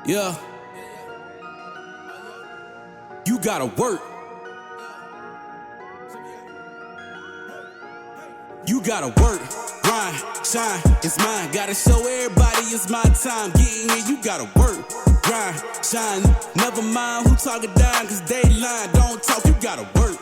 Yeah. You gotta work. You gotta work, grind, shine, it's mine. Gotta show everybody it's my time. Getting here, you gotta work, grind, shine. Never mind who talking down, cause they lying. Don't talk, you gotta work.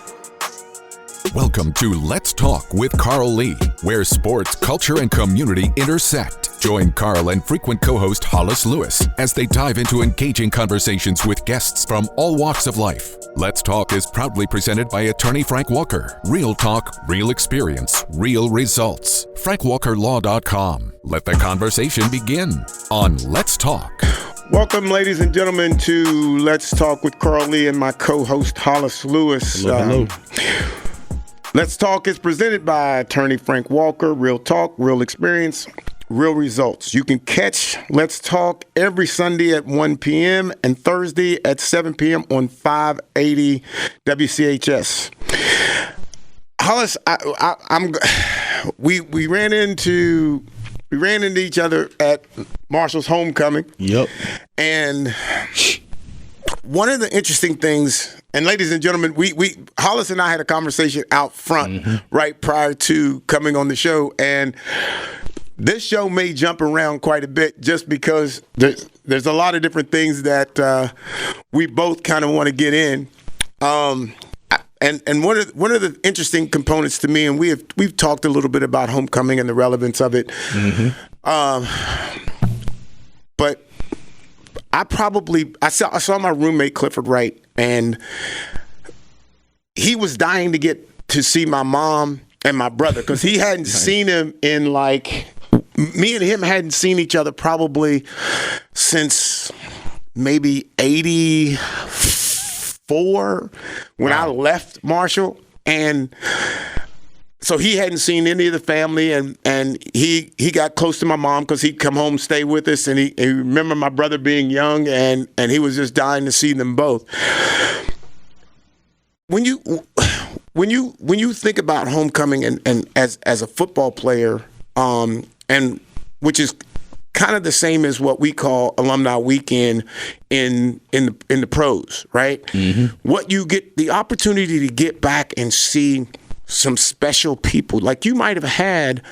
Welcome to Let's Talk with Carl Lee, where sports, culture, and community intersect. Join Carl and frequent co-host Hollis Lewis as they dive into engaging conversations with guests from all walks of life. Let's Talk is proudly presented by attorney Frank Walker. Real talk, real experience, real results. FrankWalkerLaw.com. Let the conversation begin on Let's Talk. Welcome, ladies and gentlemen, to Let's Talk with Carl Lee and my co-host Hollis Lewis. Hello. Let's Talk is presented by attorney Frank Walker. Real talk, real experience, real results. You can catch Let's Talk every Sunday at 1 p.m. and Thursday at 7 p.m. on 580 WCHS. Hollis, we ran into each other at Marshall's homecoming. Yep. And one of the interesting things, and ladies and gentlemen, Hollis and I had a conversation out front right prior to coming on the show, and this show may jump around quite a bit just because there's a lot of different things that we both kind of want to get in. And one of the interesting components to me, and we've talked a little bit about homecoming and the relevance of it. But I saw my roommate Clifford Wright, and he was dying to get to see my mom and my brother because he hadn't seen him in me and him hadn't seen each other probably since maybe 84 when I left Marshall. And so he hadn't seen any of the family, and he got close to my mom because he'd come home, stay with us, and he remembered my brother being young, and he was just dying to see them both. When you think about homecoming and as a football player, and which is kind of the same as what we call alumni weekend in the pros, right? What you get the opportunity to get back and see some special people. Like you might have had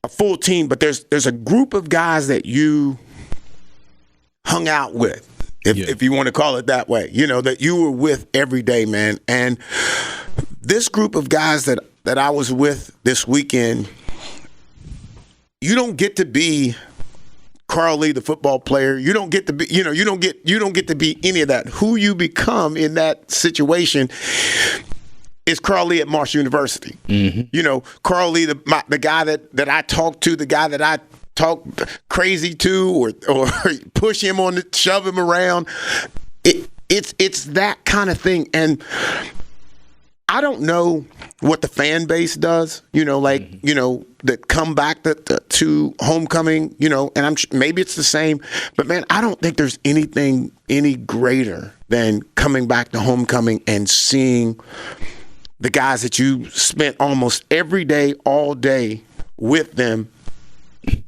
a full team, but there's a group of guys that you hung out with, if you want to call it that way, that you were with every day, man. And this group of guys that I was with this weekend, you don't get to be Carl Lee, the football player. You don't get to be, you don't get to be any of that. Who you become in that situation is Carl Lee at Marshall University. Carl Lee, the guy that I talk to, the guy that I talk crazy to, or push him shove him around. It's that kind of thing. And I don't know what the fan base does, that come back to homecoming, and maybe it's the same, but man, I don't think there's anything any greater than coming back to homecoming and seeing the guys that you spent almost every day, all day with them.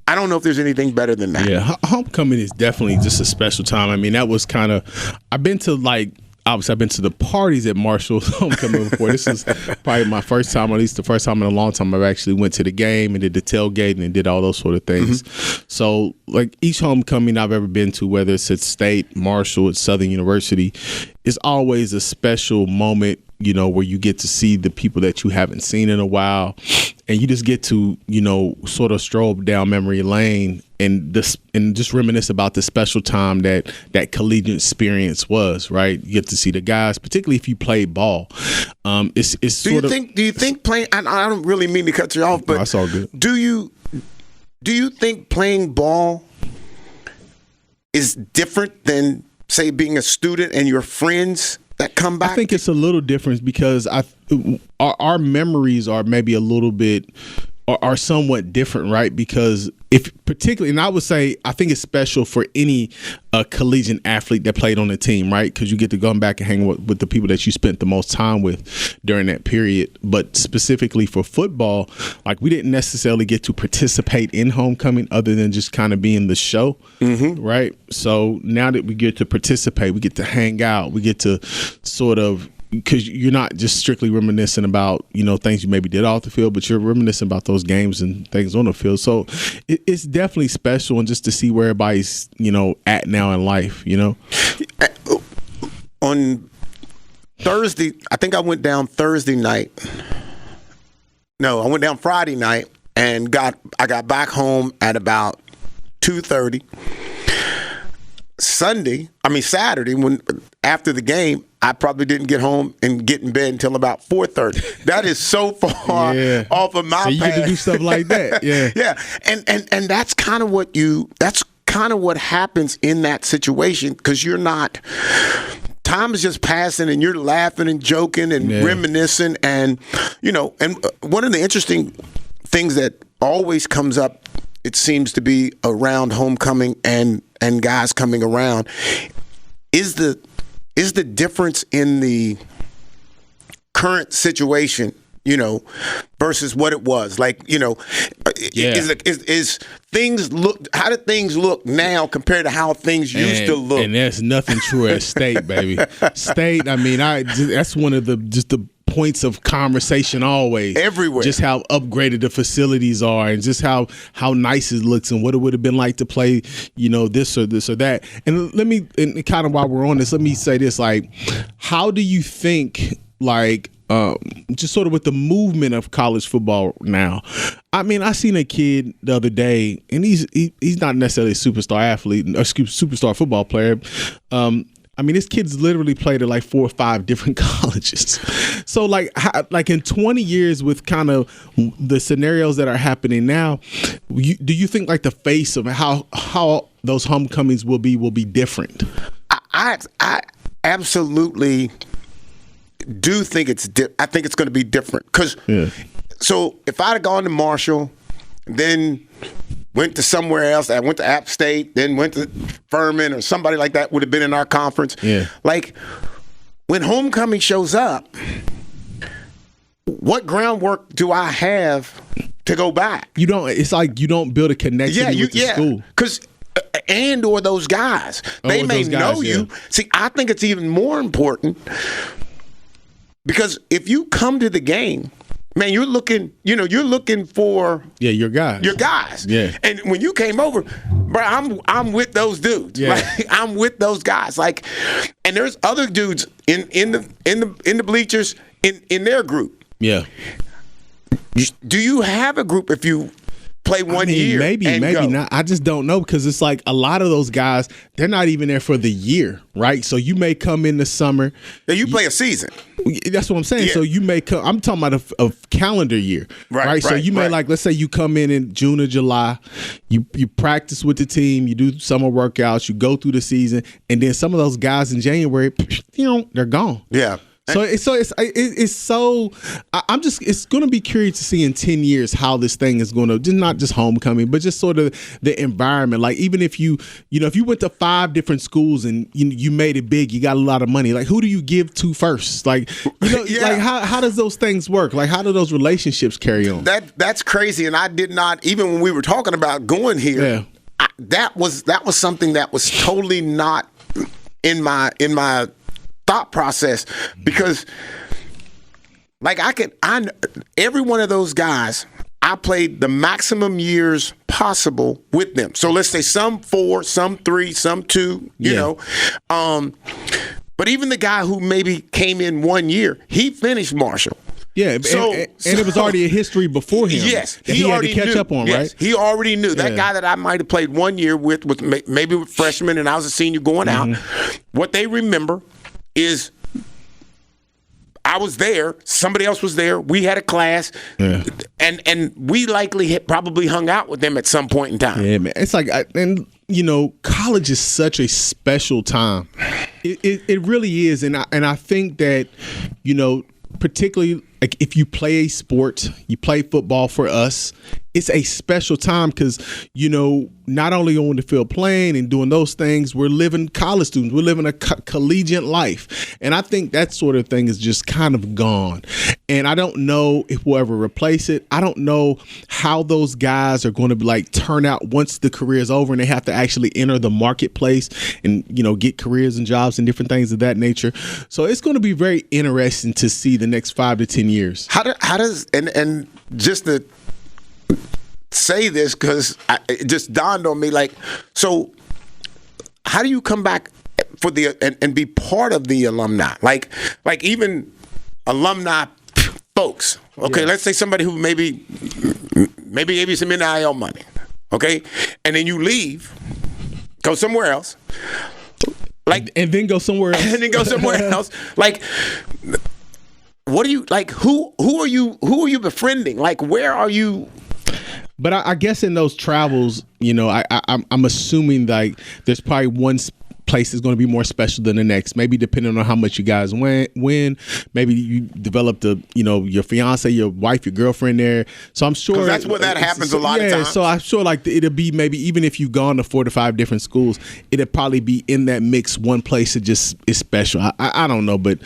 I don't know if there's anything better than that. Yeah, homecoming is definitely just a special time. I mean, that was kind of, I've been to the parties at Marshall's homecoming before. This is probably my first time, at least the first time in a long time I've actually went to the game and did the tailgate and did all those sort of things. So like each homecoming I've ever been to, whether it's at State, Marshall, at Southern University, it's always a special moment, where you get to see the people that you haven't seen in a while, and you just get to, sort of stroll down memory lane and just reminisce about the special time that collegiate experience was, right? You get to see the guys, particularly if you play ball. Do you think playing? I don't really mean to cut you off, but no, that's all good. Do you think playing ball is different than, say, being a student and your friends that come back? I think it's a little different because our memories are maybe a little bit are somewhat different, right? Because if particularly, and I would say, I think it's special for any collegiate athlete that played on the team, right? Because you get to go back and hang with the people that you spent the most time with during that period. But specifically for football, like we didn't necessarily get to participate in homecoming other than just kind of being the show, right? So now that we get to participate, we get to hang out, we get to sort of, because you're not just strictly reminiscing about, you know, things you maybe did off the field, but you're reminiscing about those games and things on the field. So it's definitely special, and just to see where everybody's, you know, at now in life, you know. On Thursday, I think I went down Thursday night. No, I went down Friday night and I got back home at about 2:30. Saturday, when after the game, I probably didn't get home and get in bed until about 4:30. That is so far off of my path. So you get to do stuff like that, yeah, yeah, and that's kind of what happens in that situation, because you're not. Time is just passing, and you're laughing and joking and reminiscing, and you know. And one of the interesting things that always comes up, it seems to be around homecoming and guys coming around, is the difference in the current situation, you know, versus what it was. Like, you know, is things look? How do things look now compared to how things used to look? And there's nothing true at State, baby. State. I mean, that's one of the points of conversation always. Everywhere. Just how upgraded the facilities are, and just how nice it looks, and what it would have been like to play, you know, this or that. And and kind of while we're on this, let me say this, like, how do you think, like, just sort of with the movement of college football now? I mean, I seen a kid the other day, and he's not necessarily a superstar athlete, or superstar football player. I mean, this kid's literally played at like 4 or 5 different colleges. So, like in 20 years, with kind of the scenarios that are happening now, do you think like the face of how those homecomings will be different? I absolutely do think I think it's going to be different, because so if I'd have gone to Marshall, then went to somewhere else, I went to App State, then went to Furman, or somebody like that would have been in our conference. Yeah. Like, when homecoming shows up, what groundwork do I have to go back? You don't. It's like you don't build a connection with the school. Because or those guys, they may know you. See, I think it's even more important, because if you come to the game, man, you're looking for your guys. Yeah. And when you came over, bro, I'm with those dudes. Yeah. Like, I'm with those guys. Like, and there's other dudes in the bleachers in their group. Yeah. Do you have a group if you play one year? Maybe not. I just don't know, because it's like a lot of those guys, they're not even there for the year, right? So you may come in the summer. Yeah, you play a season. That's what I'm saying. Yeah. So you may come. I'm talking about a calendar year, right? So you may let's say you come in June or July. You practice with the team. You do summer workouts. You go through the season, and then some of those guys in January, they're gone. Yeah. So it's going to be curious to see in 10 years how this thing is going to, just not just homecoming, but just sort of the environment. Like, even if you went to 5 different schools and you made it big, you got a lot of money. Like, who do you give to first? Like, like how does those things work? Like, how do those relationships carry on? That's crazy. And I did not, even when we were talking about going here, that was something that was totally not in my thought process, because like every one of those guys, I played the maximum years possible with them. So let's say some 4, some 3, some 2, you know. But even the guy who maybe came in 1 year, he finished Marshall. Yeah, and it was already a history before him. Yes, he already had to catch up on, right? He already knew. That guy that I might have played 1 year with maybe with freshmen, and I was a senior going out. What they remember is I was there, somebody else was there, we had a class, and we likely probably hung out with them at some point in time. Yeah, man. It's like, college is such a special time. It really is, and I think that, particularly like if you play a sport, you play football for us, it's a special time because, you know, not only on the field playing and doing those things, we're living college students. We're living a collegiate life. And I think that sort of thing is just kind of gone. And I don't know if we'll ever replace it. I don't know how those guys are going to like turn out once the career is over and they have to actually enter the marketplace and, you know, get careers and jobs and different things of that nature. So it's going to be very interesting to see the next 5 to 10 years. How does and just to say this because it just dawned on me, like, so how do you come back for the and be part of the alumni, like even alumni folks? Okay, let's say somebody who maybe gave you some NIL money, okay, and then you leave, go somewhere else, like, and then go somewhere else, and then go somewhere else, like. What are you like? Who are you befriending? Like, where are you? But I guess in those travels, you know, I'm assuming like there's probably one place that's going to be more special than the next. Maybe depending on how much you guys win. Maybe you developed your fiance, your wife, your girlfriend there. So I'm sure that's where that happens a lot of times. So I'm sure like it'll be maybe even if you've gone to 4 to 5 different schools, it'll probably be in that mix. One place that just is special. I don't know, but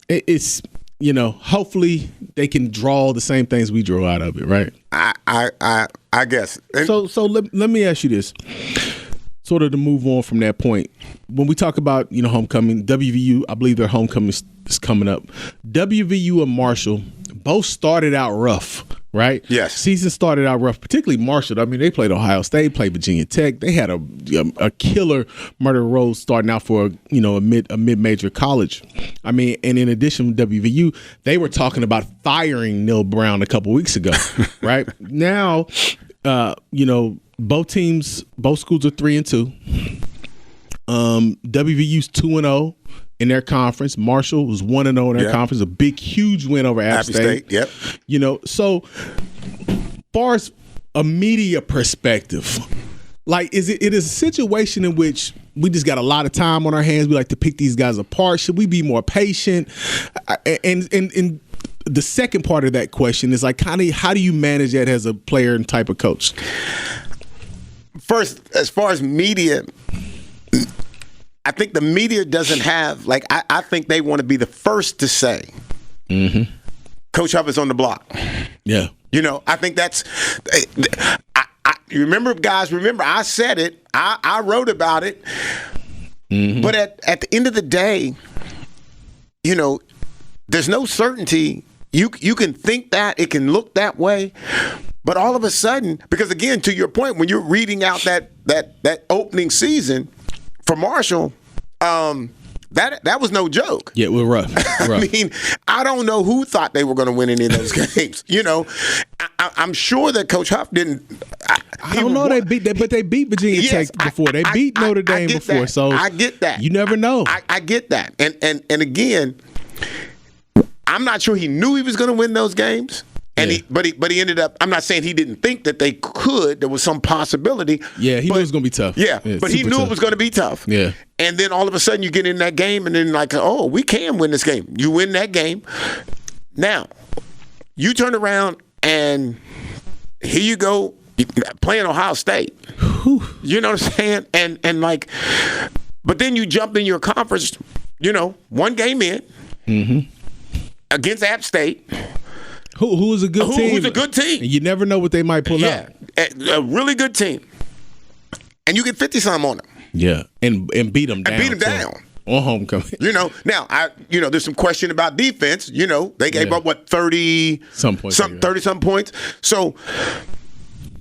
it's. You know, hopefully they can draw the same things we draw out of it, right? I guess. And so let me ask you this, sort of to move on from that point. When we talk about, you know, homecoming, WVU, I believe their homecoming is coming up. WVU and Marshall both started out rough, right? Yes. Season started out rough, particularly Marshall. I mean, they played Ohio State, played Virginia Tech. They had a killer murder road starting out for a mid-major college. I mean, and in addition, WVU, they were talking about firing Neil Brown a couple weeks ago, right? Now, both schools are 3-2. WVU's 2-0 in their conference. Marshall was 1-0 in their conference. A big, huge win over App State. Yep. You know, so far as a media perspective, like it is a situation in which we just got a lot of time on our hands. We like to pick these guys apart. Should we be more patient? And the second part of that question is like, kind of, how do you manage that as a player and type of coach? First, as far as media, I think the media doesn't have, like, I think they want to be the first to say, Coach Huff is on the block. Yeah. You know, I think that's, remember, I said it. I wrote about it. But at the end of the day, you know, there's no certainty. You can think that, it can look that way. But all of a sudden, because again, to your point, when you're reading out that opening season for Marshall, that was no joke. Yeah, we're rough. I mean, I don't know who thought they were going to win any of those games. You know, I'm sure that Coach Huff didn't. I don't know they beat, but they beat Virginia Tech before. They beat Notre Dame before. That. So I get that. You never know. I get that. And again, I'm not sure he knew he was going to win those games. And he ended up. I'm not saying he didn't think that they could. There was some possibility. Yeah, he knew it was going to be tough. Yeah, but he knew tough. It was going to be tough. Yeah. And then all of a sudden you get in that game, and then like, oh, we can win this game. You win that game. Now, you turn around and here you go playing Ohio State. Whew. You know what I'm saying? And like, but then you jump in your conference. You know, one game in against App State. Who is a good team? Who's a good team? And you never know what they might pull out. A really good team. And you get 50-some on them. Yeah, and beat them down. On homecoming. You know, now, there's some question about defense. You know, they gave up, 30-some points. 30-some points. So,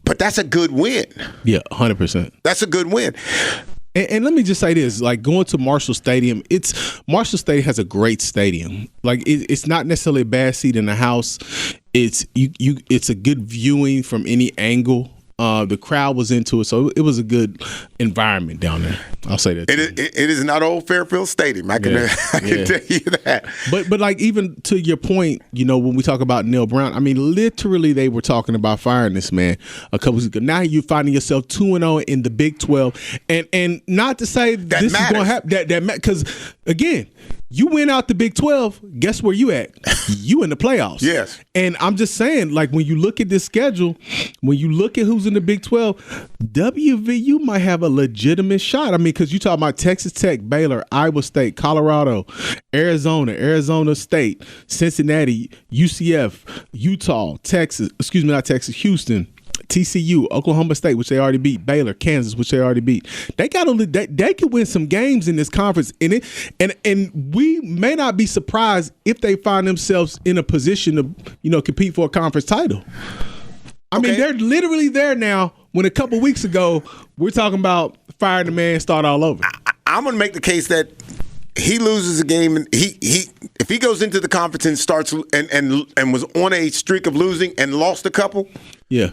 but that's a good win. Yeah, 100%. That's a good win. And let me just say this, like going to Marshall Stadium, Marshall State has a great stadium. Like it's not necessarily a bad seat in the house. It's a good viewing from any angle. The crowd was into it, so it was a good environment down there. I'll say that. It is not Old Fairfield Stadium. I can tell you that. But like even to your point, you know, when we talk about Neil Brown, I mean, literally they were talking about firing this man a couple weeks ago. Now you're finding yourself 2-0 in the Big 12, and not to say that this matters. is going to happen. That because again, You win out the Big 12, guess where you at? You in the playoffs. Yes. And I'm just saying, like, when you look at this schedule, when you look at who's in the Big 12, WVU might have a legitimate shot. I mean, because you talk about Texas Tech, Baylor, Iowa State, Colorado, Arizona State, Cincinnati, UCF, Utah, Houston, TCU, Oklahoma State, which they already beat, Baylor, Kansas, which they already beat. They could win some games in this conference, and we may not be surprised if they find themselves in a position to compete for a conference title. I mean, they're literally there now. When a couple weeks ago we're talking about firing the man, start all over. I'm going to make the case that he loses a game, and if he goes into the conference and starts and was on a streak of losing and lost a couple, yeah,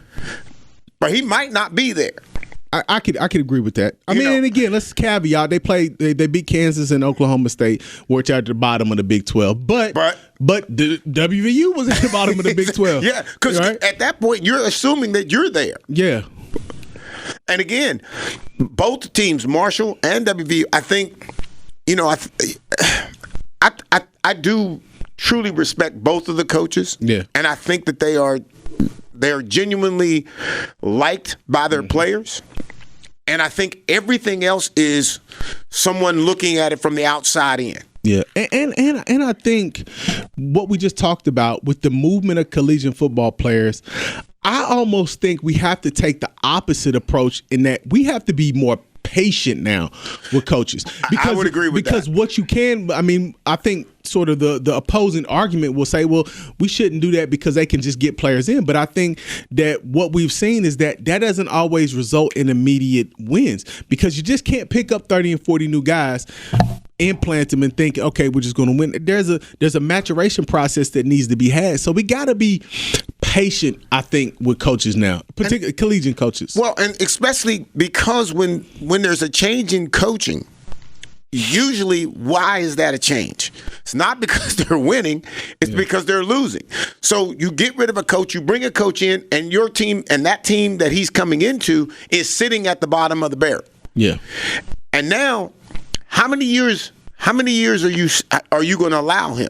but he might not be there. I could agree with that. I mean, and again, let's caveat: they beat Kansas and Oklahoma State, which are at the bottom of the Big 12. But the WVU was at the bottom of the Big 12. Yeah, because at that point you're assuming that you're there. Yeah. And again, both teams, Marshall and WVU, I think, I do truly respect both of the coaches. Yeah. And I think that they're genuinely liked by their players. And I think everything else is someone looking at it from the outside in. Yeah, and I think what we just talked about with the movement of collegiate football players, I almost think we have to take the opposite approach in that we have to be more patient now with coaches. I would agree with that. Because what you can, I mean, I think sort of the opposing argument will say, well, we shouldn't do that because they can just get players in. But I think that what we've seen is that doesn't always result in immediate wins because you just can't pick up 30 and 40 new guys, implant them and think, okay, we're just going to win. There's a maturation process that needs to be had. So we got to be patient, I think, with coaches now, particularly collegiate coaches. Well, and especially because when there's a change in coaching, usually why is that a change? It's not because they're winning, it's because they're losing. So you get rid of a coach, you bring a coach in, and your team and that team that he's coming into is sitting at the bottom of the barrel. Yeah. And now, how many years are you going to allow him?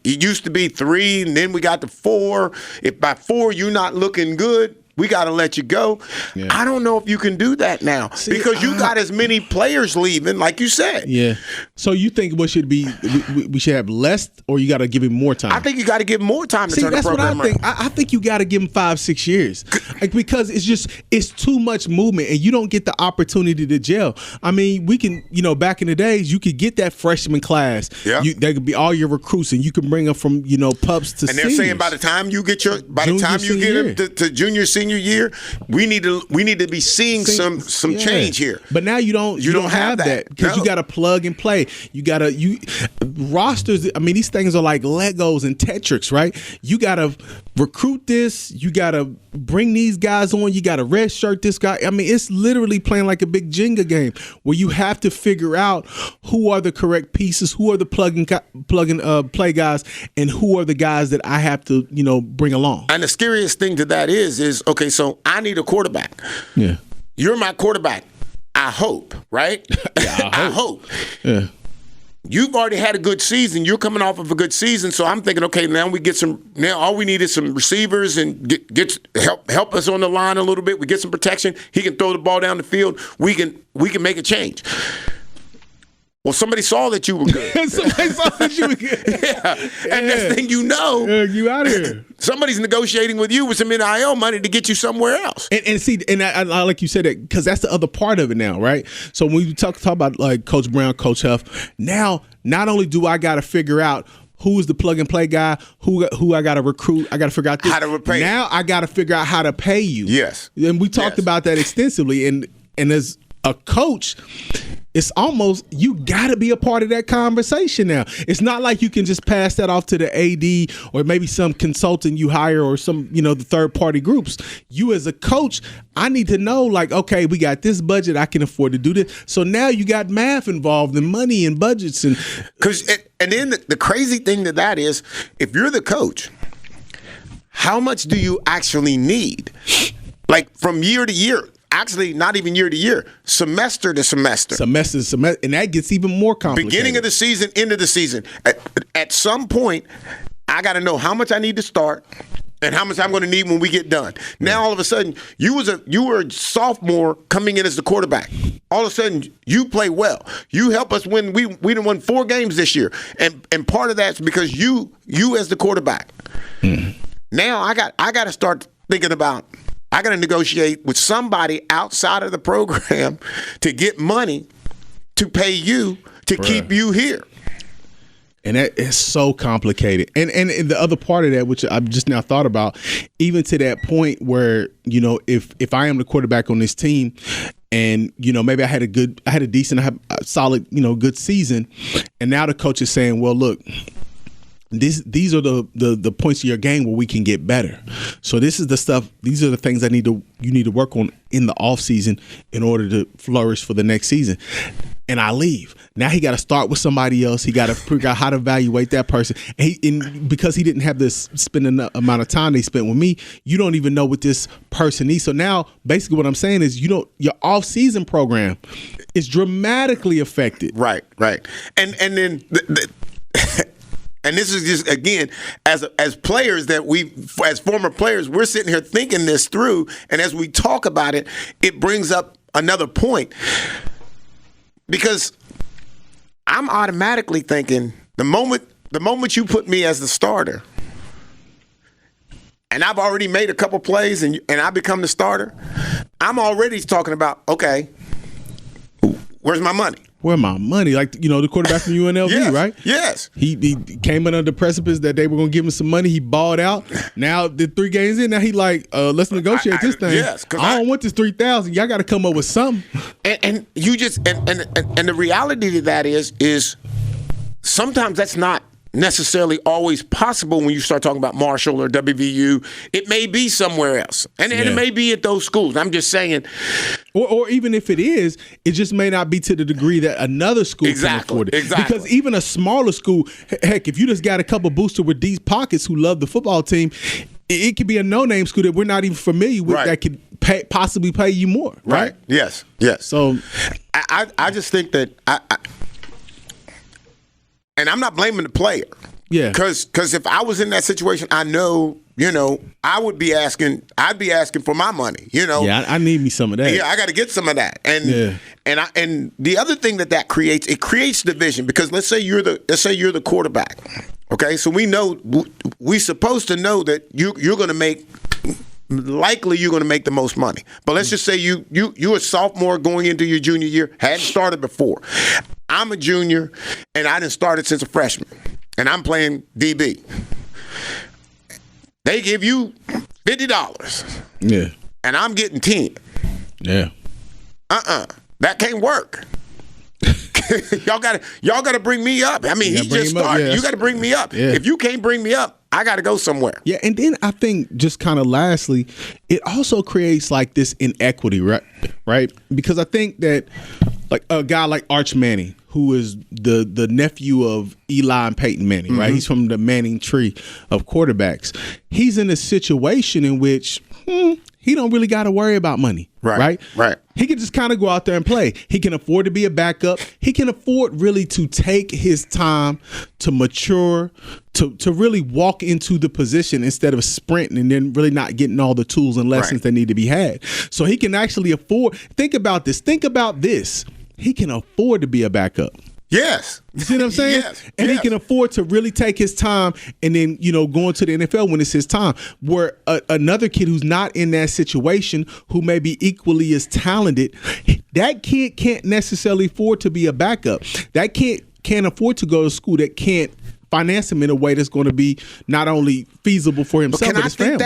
It used to be 3, and then we got to 4. If by 4 you're not looking good, we got to let you go. Yeah. I don't know if you can do that now because you got as many players leaving, like you said. Yeah. So you think what should be we should have less, or you got to give him more time? I think you got to give him more time to turn the program around. I think you got to give him 5-6 years, because it's too much movement and you don't get the opportunity to gel. I mean, we can, back in the days, you could get that freshman class. Yeah. They could be all your recruits, and you can bring them from pups to. And they're saying by the time you get them to junior senior year, we need to be seeing some change here. But now you don't have that because you got to plug and play. Rosters. I mean, these things are like Legos and Tetris, right? You got to recruit this. You got to bring these guys on. You got to redshirt this guy. I mean, it's literally playing like a big Jenga game where you have to figure out who are the correct pieces, who are the plug and play guys, and who are the guys that I have to bring along. And the scariest thing to that is okay. So I need a quarterback. Yeah, you're my quarterback. I hope, right? Yeah, I hope. Yeah. You've already had a good season. You're coming off of a good season, so I'm thinking, okay, now we get some. Now all we need is some receivers and help us on the line a little bit. We get some protection. He can throw the ball down the field. We can make a change. Well, somebody saw that you were good. Somebody saw that you were good. Yeah. And next thing you know, you out of here. Somebody's negotiating with you with some NIL money to get you somewhere else. And see, and I like you said that because that's the other part of it now, right? So when you talk about like Coach Brown, Coach Huff, now not only do I got to figure out who is the plug and play guy, who I got to recruit, I got to figure out this. How to repay. Now I got to figure out how to pay you. Yes. And we talked about that extensively. And as a coach, it's almost you got to be a part of that conversation now. It's not like you can just pass that off to the AD or maybe some consultant you hire or some, the third party groups. You as a coach, I need to know like, okay, we got this budget. I can afford to do this. So now you got math involved and money and budgets. And then the crazy thing to that is if you're the coach, how much do you actually need? Like from year to year, actually not even year to year, semester to semester. Semester, and that gets even more complicated. Beginning of the season, end of the season. At some point, I got to know how much I need to start and how much I'm going to need when we get done. Now, all of a sudden, you were a sophomore coming in as the quarterback. All of a sudden, you play well. You help us win. We done won 4 games this year, and part of that's because you as the quarterback. Now I got to start thinking about. I got to negotiate with somebody outside of the program to get money to pay you to keep you here. And that is so complicated. And the other part of that, which I've just now thought about, even to that point where, you know, if I am the quarterback on this team and, you know, maybe I had a decent, solid, you know, good season, and now the coach is saying, well, look, these are the points of your game where we can get better. So this is the stuff, these are the things you need to work on in the offseason in order to flourish for the next season. And I leave. Now he got to start with somebody else. He got to figure out how to evaluate that person. And because he didn't have this spend enough amount of time they spent with me, you don't even know what this person needs. So now basically what I'm saying is, you know, your off-season program is dramatically affected. Right. And then and this is just, again, as players as former players, we're sitting here thinking this through, and as we talk about it, it brings up another point. Because I'm automatically thinking the moment you put me as the starter, and I've already made a couple plays and I become the starter, I'm already talking about, okay, where's my money? Where my money? Like, you know, the quarterback from UNLV, yes, right? Yes. He came in under the precipice that they were going to give him some money. He balled out. Now, the 3 games in, now he like, let's negotiate this thing. Yes, I don't want this $3,000. Y'all got to come up with something. And you just and the reality to that is sometimes that's not necessarily always possible when you start talking about Marshall or WVU. It may be somewhere else. And it may be at those schools. I'm just saying. Or even if it is, it just may not be to the degree that another school can afford it. Exactly. Because even a smaller school, heck, if you just got a couple boosters with these pockets who love the football team, it could be a no-name school that we're not even familiar with that could possibly pay you more. Right? Yes. So I just think that and I'm not blaming the player. Yeah. Because if I was in that situation, I know, you know, I'd be asking for my money, you know. Yeah, I need me some of that. Yeah, I got to get some of that. And the other thing that creates, it creates division, because let's say you're the quarterback. Okay? So we're supposed to know that you're going to make the most money. But let's just say you're a sophomore going into your junior year, hadn't started before. I'm a junior, and I didn't started since a freshman, and I'm playing DB. They give you $50. Yeah. And I'm getting 10. Yeah. That can't work. y'all gotta bring me up. I mean, he just started. You gotta bring me up. Yeah. If you can't bring me up, I gotta go somewhere. Yeah, and then I think just kind of lastly, it also creates like this inequity, right? Because I think that like a guy like Arch Manning, who is the nephew of Eli and Peyton Manning, right? He's from the Manning tree of quarterbacks. He's in a situation in which he don't really got to worry about money, right? He can just kind of go out there and play. He can afford to be a backup. He can afford really to take his time to mature, to really walk into the position instead of sprinting and then really not getting all the tools and lessons that need to be had. So he can actually afford. Think about this. He can afford to be a backup. Yes. You see what I'm saying? Yes. And he can afford to really take his time and then, you know, go into the NFL when it's his time. Where another kid who's not in that situation, who may be equally as talented, that kid can't necessarily afford to be a backup. That kid can't afford to go to school that can't finance him in a way that's going to be not only feasible for himself but his family.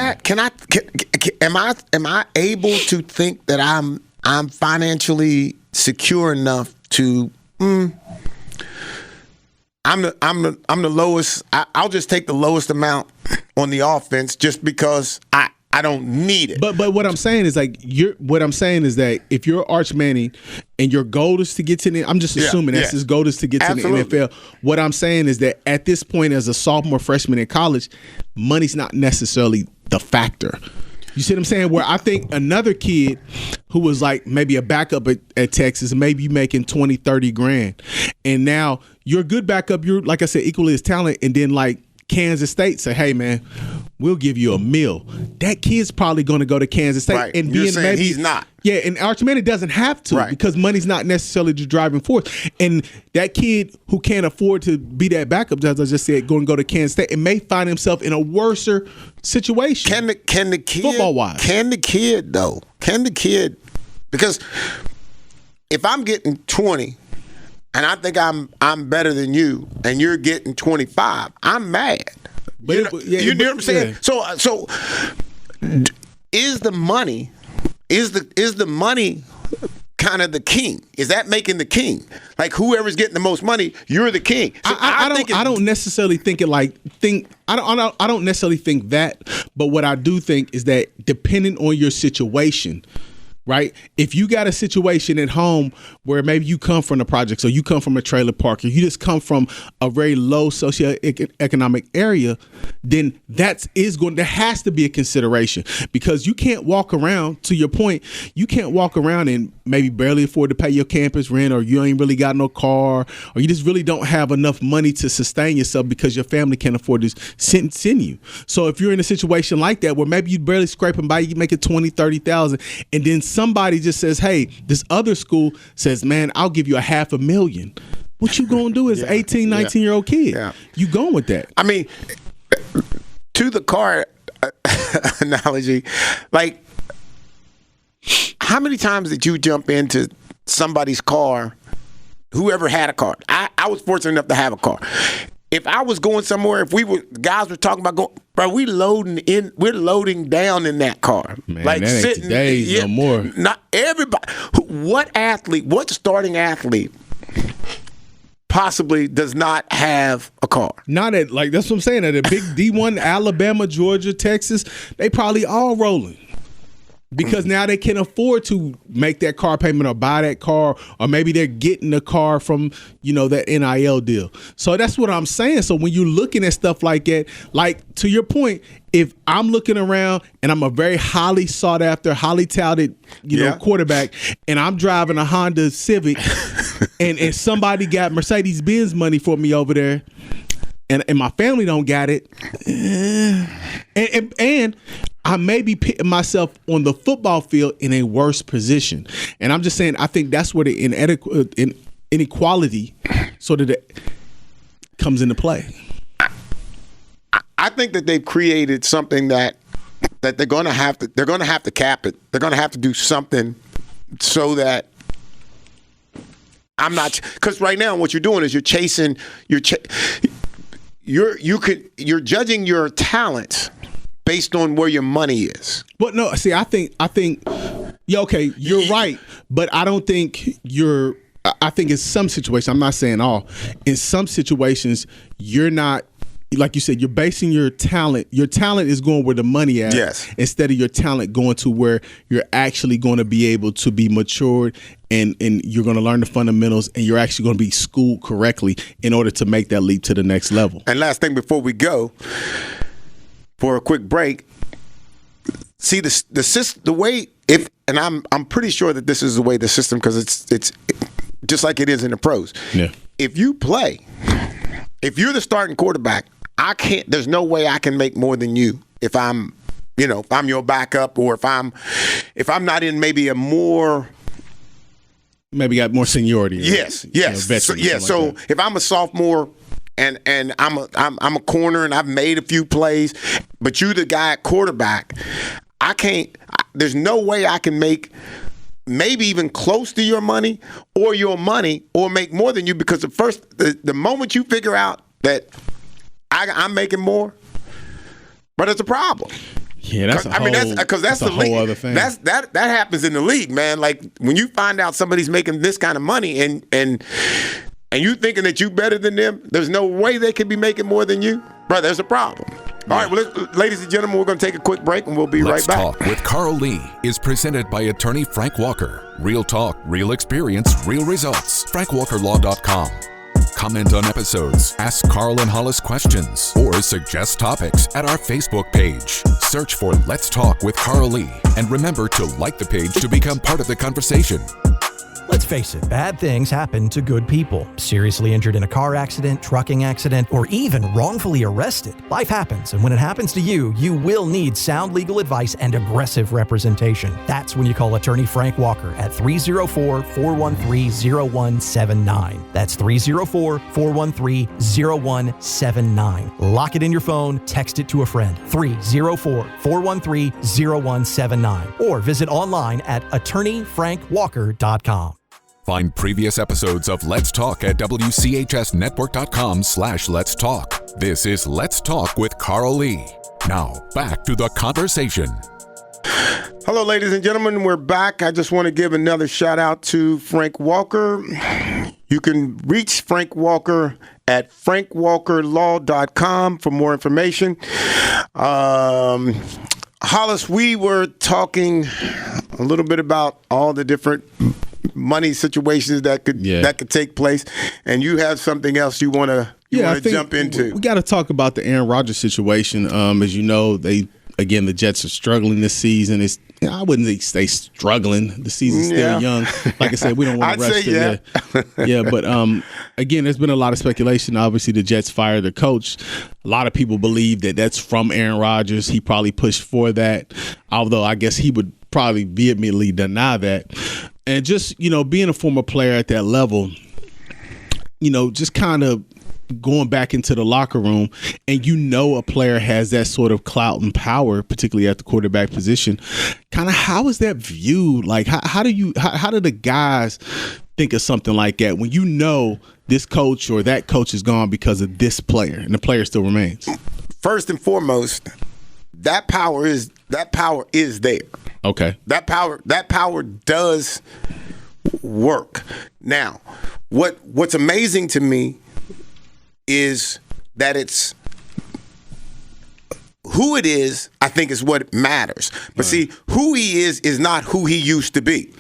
Am I able to think that I'm financially secure enough to I'm the lowest. I'll just take the lowest amount on the offense just because I don't need it. But what I'm saying is that if you're Arch Manning and your goal is to get to the, I'm just assuming that's his goal is to get to the NFL. What I'm saying is that at this point, as a sophomore, freshman in college, money's not necessarily the factor. You see what I'm saying? Where I think another kid who was like maybe a backup at Texas, maybe you making 20, 30 grand. And now you're a good backup. You're, like I said, equally as talented. And then like Kansas State say, hey, man, we'll give you $1 million. That kid's probably going to go to Kansas State. Right. And You're saying he's not. Yeah, and Arch Manning doesn't have to because money's not necessarily the driving force. And that kid who can't afford to be that backup, as I just said, going to go to Kansas State and may find himself in a worser situation. Can the kid football-wise? Can the kid? Because if I'm getting 20 and I think I'm better than you and you're getting 25, I'm mad. But you know what I'm saying? Yeah. So is the money kind of the king? Is that making the king? Like whoever's getting the most money, you're the king. So I don't necessarily think it I don't necessarily think that, but what I do think is that depending on your situation, right? If you got a situation at home where maybe you come from the projects or you come from a trailer park or you just come from a very low socioeconomic area, then there has to be a consideration because you can't walk around, to your point, you can't walk around and maybe barely afford to pay your campus rent or you ain't really got no car or you just really don't have enough money to sustain yourself because your family can't afford to send you. So if you're in a situation like that where maybe you barely scraping by, you make it 20, 30,000 and then somebody just says, hey, this other school says, man, I'll give you $500,000. What you gonna do as 18, 19-year-old kid? Yeah. You going with that? I mean, to the car analogy, like how many times did you jump into somebody's car, whoever had a car? I was fortunate enough to have a car. If I was going somewhere, guys were talking about going, bro, we're loading down in that car. Man, like that ain't sitting today's no more. Not everybody. What starting athlete possibly does not have a car? Not at, like, that's what I'm saying, at a big D1, Alabama, Georgia, Texas, they probably all rolling. Because now they can afford to make that car payment or buy that car, or maybe they're getting the car from, that NIL deal. So that's what I'm saying. So when you're looking at stuff like that, like to your point, if I'm looking around and I'm a very highly sought after, highly touted, quarterback, and I'm driving a Honda Civic and somebody got Mercedes-Benz money for me over there, and my family don't got it, and I may be putting myself on the football field in a worse position. And I'm just saying, I think that's where the inequality sort of comes into play. I think that they've created something that they're going to have to cap it. They're going to have to do something so that I'm not, because right now what you're doing is you're judging your talent based on where your money is. But no, see, I think, yeah, okay, you're right, but I don't think I think in some situations, I'm not saying all, in some situations, you're not, like you said, you're basing your talent is going where the money at, yes, instead of your talent going to where you're actually going to be able to be matured and you're going to learn the fundamentals and you're actually going to be schooled correctly in order to make that leap to the next level. And last thing before we go, for a quick break, see the way, and I'm pretty sure that this is the way the system, because it's just like it is in the pros. Yeah. If you're the starting quarterback, there's no way I can make more than you if I'm your backup, or if I'm not in maybe a more, maybe got more seniority. Yes. So if I'm a sophomore and I'm a corner and I've made a few plays, but you the guy at quarterback, there's no way I can make maybe even close to your money or make more than you, because the moment you figure out that I'm making more, but it's a problem. Yeah, that's the whole other thing. That happens in the league, man. Like when you find out somebody's making this kind of money and you thinking that you better than them, there's no way they can be making more than you, bro. There's a problem. All right, well, ladies and gentlemen, we're going to take a quick break and we'll be right back. Let's Talk with Carl Lee is presented by attorney Frank Walker. Real talk, real experience, real results. FrankWalkerLaw.com. comment on episodes, ask Carl and Hollis questions, or suggest topics at our Facebook page. Search for Let's Talk with Carl Lee, and remember to like the page to become part of the conversation. Let's face it, bad things happen to good people. Seriously injured in a car accident, trucking accident, or even wrongfully arrested. Life happens, and when it happens to you, you will need sound legal advice and aggressive representation. That's when you call attorney Frank Walker at 304-413-0179. That's 304-413-0179. Lock it in your phone, text it to a friend. 304-413-0179. Or visit online at attorneyfrankwalker.com. Find previous episodes of Let's Talk at WCHSnetwork.com/Let's Talk. This is Let's Talk with Carl Lee. Now, back to the conversation. Hello, ladies and gentlemen. We're back. I just want to give another shout out to Frank Walker. You can reach Frank Walker at frankwalkerlaw.com for more information. Hollis, we were talking a little bit about all the different money situations that could take place, and you have something else you want to jump into. We got to talk about the Aaron Rodgers situation. As you know, the Jets are struggling this season. I wouldn't say struggling. The season's still young. Like I said, we don't want to rush it. But again, there's been a lot of speculation. Obviously, the Jets fired the coach. A lot of people believe that that's from Aaron Rodgers. He probably pushed for that, although I guess he would probably vehemently deny that. And just, being a former player at that level, just kind of going back into the locker room, and a player has that sort of clout and power, particularly at the quarterback position. Kind of how is that viewed? Like, how do the guys think of something like that when this coach or that coach is gone because of this player and the player still remains? First and foremost, that power is there. Okay. That power does work. Now, what's amazing to me is that it's who it is, I think, is what matters. But see, who he is not who he used to be.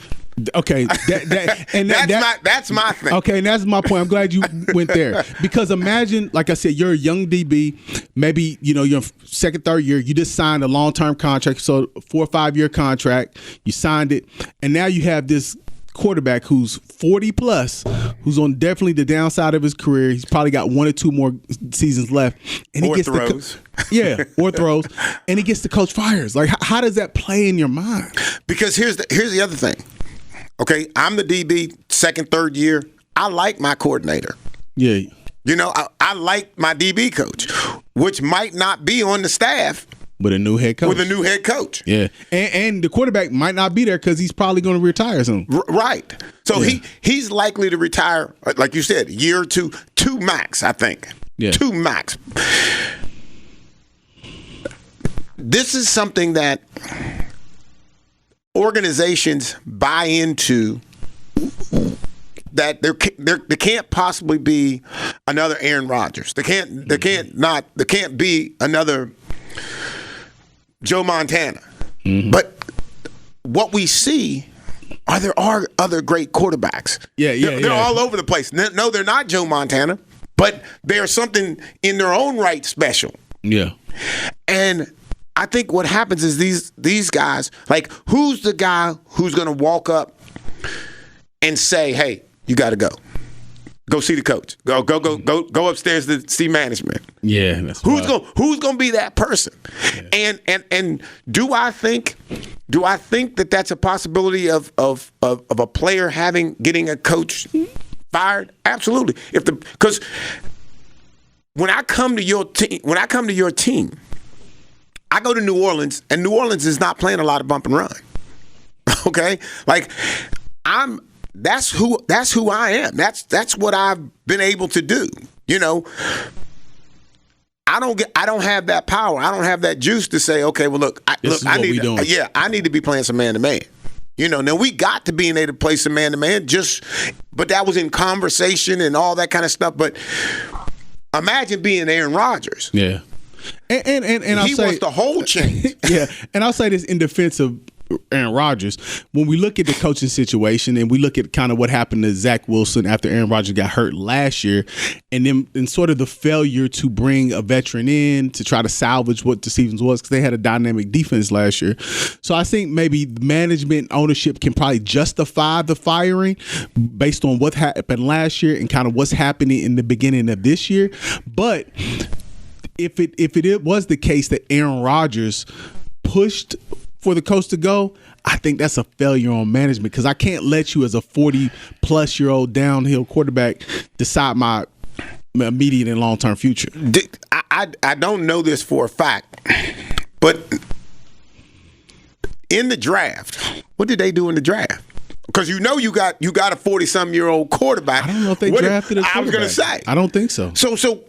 Okay, that's my thing. Okay, and that's my point. I'm glad you went there, because imagine, like I said, you're a young DB. Maybe you're second, third year. You just signed a long-term contract, so 4 or 5 year contract. You signed it, and now you have this quarterback who's 40 plus, who's on definitely the downside of his career. He's probably got 1 or 2 more seasons left, and he gets throws. Or throws, and he gets the coach fires. Like, how does that play in your mind? Because here's the other thing. Okay, I'm the DB, second, third year. I like my coordinator. Yeah. I like my DB coach, which might not be on the staff. With a new head coach. Yeah. And the quarterback might not be there because he's probably going to retire soon. Right. So he's likely to retire, like you said, a year or two max, I think. Yeah. 2 max. This is something that organizations buy into, that there can't possibly be another Aaron Rodgers. There can't be another Joe Montana. Mm-hmm. But what we see there are other great quarterbacks. They're all over the place. No, they're not Joe Montana, but they're something in their own right special. Yeah. And I think what happens is these guys, like, who's the guy who's going to walk up and say, "Hey, you got to go. Go see the coach. Go upstairs to see management." Yeah, that's who's going to be that person? Yeah. And do I think that that's a possibility of a player getting a coach fired? Absolutely. Because when I come to your team, I go to New Orleans, and New Orleans is not playing a lot of bump and run. Okay, like that's who I am. That's what I've been able to do. I don't have that power. I don't have that juice to say, okay, well, I need to be playing some man to man. Now we got to being able to play some man to man, but that was in conversation and all that kind of stuff. But imagine being Aaron Rodgers. Yeah. And he wants the whole change. Yeah, and I'll say this in defense of Aaron Rodgers, when we look at the coaching situation and we look at kind of what happened to Zach Wilson after Aaron Rodgers got hurt last year, and then and sort of the failure to bring a veteran in to try to salvage what the season was, because they had a dynamic defense last year. So I think maybe management ownership can probably justify the firing based on what happened last year and kind of what's happening in the beginning of this year. But if it was the case that Aaron Rodgers pushed for the coach to go, I think that's a failure on management, because I can't let you as a 40-plus-year-old downhill quarterback decide my immediate and long-term future. I don't know this for a fact, but in the draft, what did they do in the draft? Because you got a 40-some-year-old quarterback. I don't know if they drafted a quarterback. I was going to say. I don't think so. So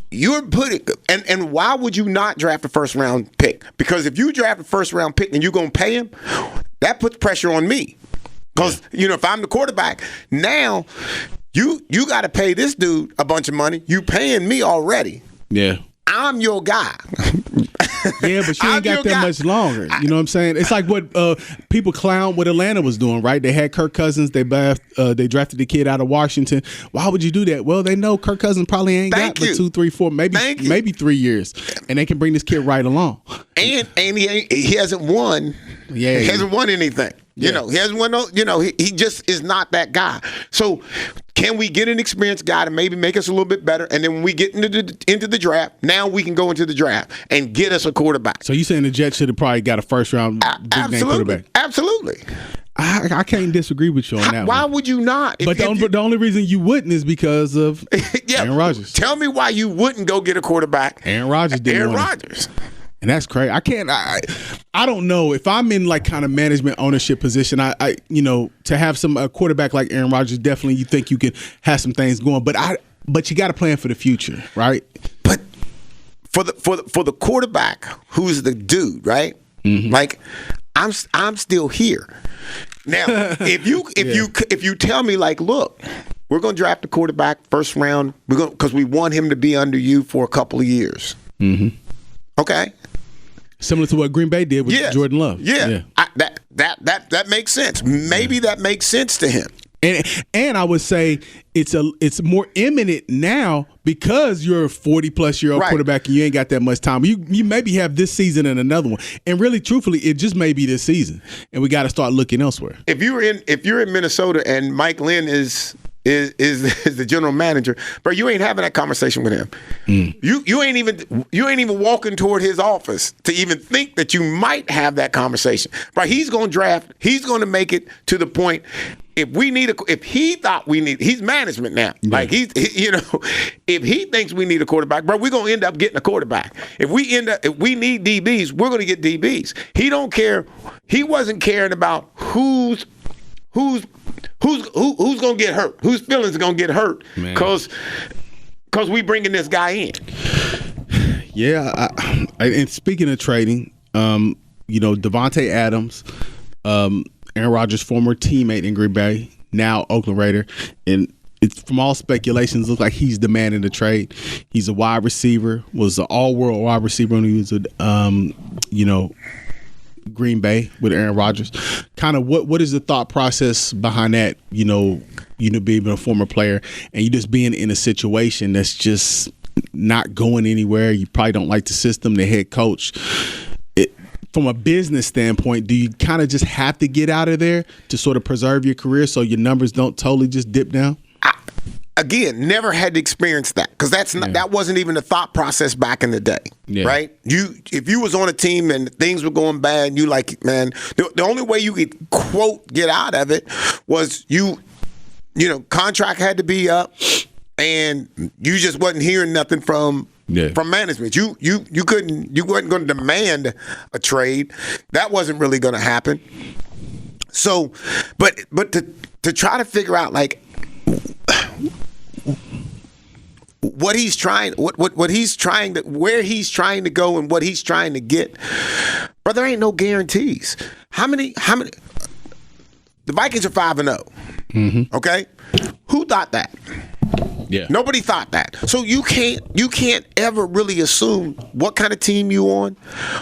you're putting and why would you not draft a first round pick? Because if you draft a first round pick and you're gonna pay him, that puts pressure on me. Because if I'm the quarterback, now you got to pay this dude a bunch of money. You paying me already. Yeah. I'm your guy. Yeah, but you ain't got that much longer. You know what I'm saying? It's like what people clown what Atlanta was doing, right? They had Kirk Cousins. They drafted the kid out of Washington. Why would you do that? Well, they know Kirk Cousins probably ain't got but 2, 3, 4, maybe 3 years, and they can bring this kid right along. And he hasn't won. Yeah, he hasn't won anything. He hasn't won. He just is not that guy. So, can we get an experienced guy to maybe make us a little bit better? And then when we get into the draft, now we can go into the draft and get us a quarterback. So you saying the Jets should have probably got a first round big name quarterback? Absolutely. I can't disagree with you on that. Why would you not? But the only reation you wouldn't is because of Aaron Rodgers. Tell me why you wouldn't go get a quarterback. Aaron Rodgers didn't. Aaron Rodgers. And that's crazy. I don't know if I'm in like kind of management ownership position. I to have some quarterback like Aaron Rodgers, definitely you think you can have some things going. But you got to plan for the future, right? But for the quarterback who's the dude, right? Mm-hmm. Like I'm still here. Now, if you tell me like, look, we're going to draft a quarterback first round, because we want him to be under you for a couple of years. Mm-hmm. Okay. Similar to what Green Bay did with Jordan Love. Yeah. That makes sense. Maybe that makes sense to him. And I would say it's more imminent now because you're a 40-plus-year-old quarterback and you ain't got that much time. You maybe have this season and another one. And really, truthfully, it just may be this season. And we got to start looking elsewhere. If you're in Minnesota and Mike Lynn is the general manager, bro, you ain't having that conversation with him. You ain't even walking toward his office to even think that you might have that conversation. Bro, he's going to draft. He's going to make it to the point. If he thought we need, he's management now. Yeah. Like if he thinks we need a quarterback, bro, we're gonna end up getting a quarterback. If we need DBs, we're gonna get DBs. He don't care. He wasn't caring about who's gonna get hurt, whose feelings are gonna get hurt, because we bringing this guy in. Yeah, and speaking of trading, Davante Adams. Aaron Rodgers' former teammate in Green Bay, now Oakland Raider, and it's from all speculations looks like he's demanding the trade. He's a wide receiver, was an all-world wide receiver when he was with Green Bay with Aaron Rodgers. Kind of what is the thought process behind that? Being a former player and you just being in a situation that's just not going anywhere. You probably don't like the system, the head coach. From a business standpoint, do you kind of just have to get out of there to sort of preserve your career so your numbers don't totally just dip down? Again, never had to experience that, because that wasn't even the thought process back in the day, right? If you was on a team and things were going bad, and you like, man, the only way you could quote get out of it was contract had to be up, and you just wasn't hearing nothing from management. You wasn't going to demand a trade. That wasn't really going to happen. So, but to try to figure out like what he's trying, what he's trying to, where he's trying to go and what he's trying to get, but there ain't no guarantees. How many? The Vikings are 5-0. Mm-hmm. Okay, who thought that? Yeah. Nobody thought that. So you can't ever really assume what kind of team you on,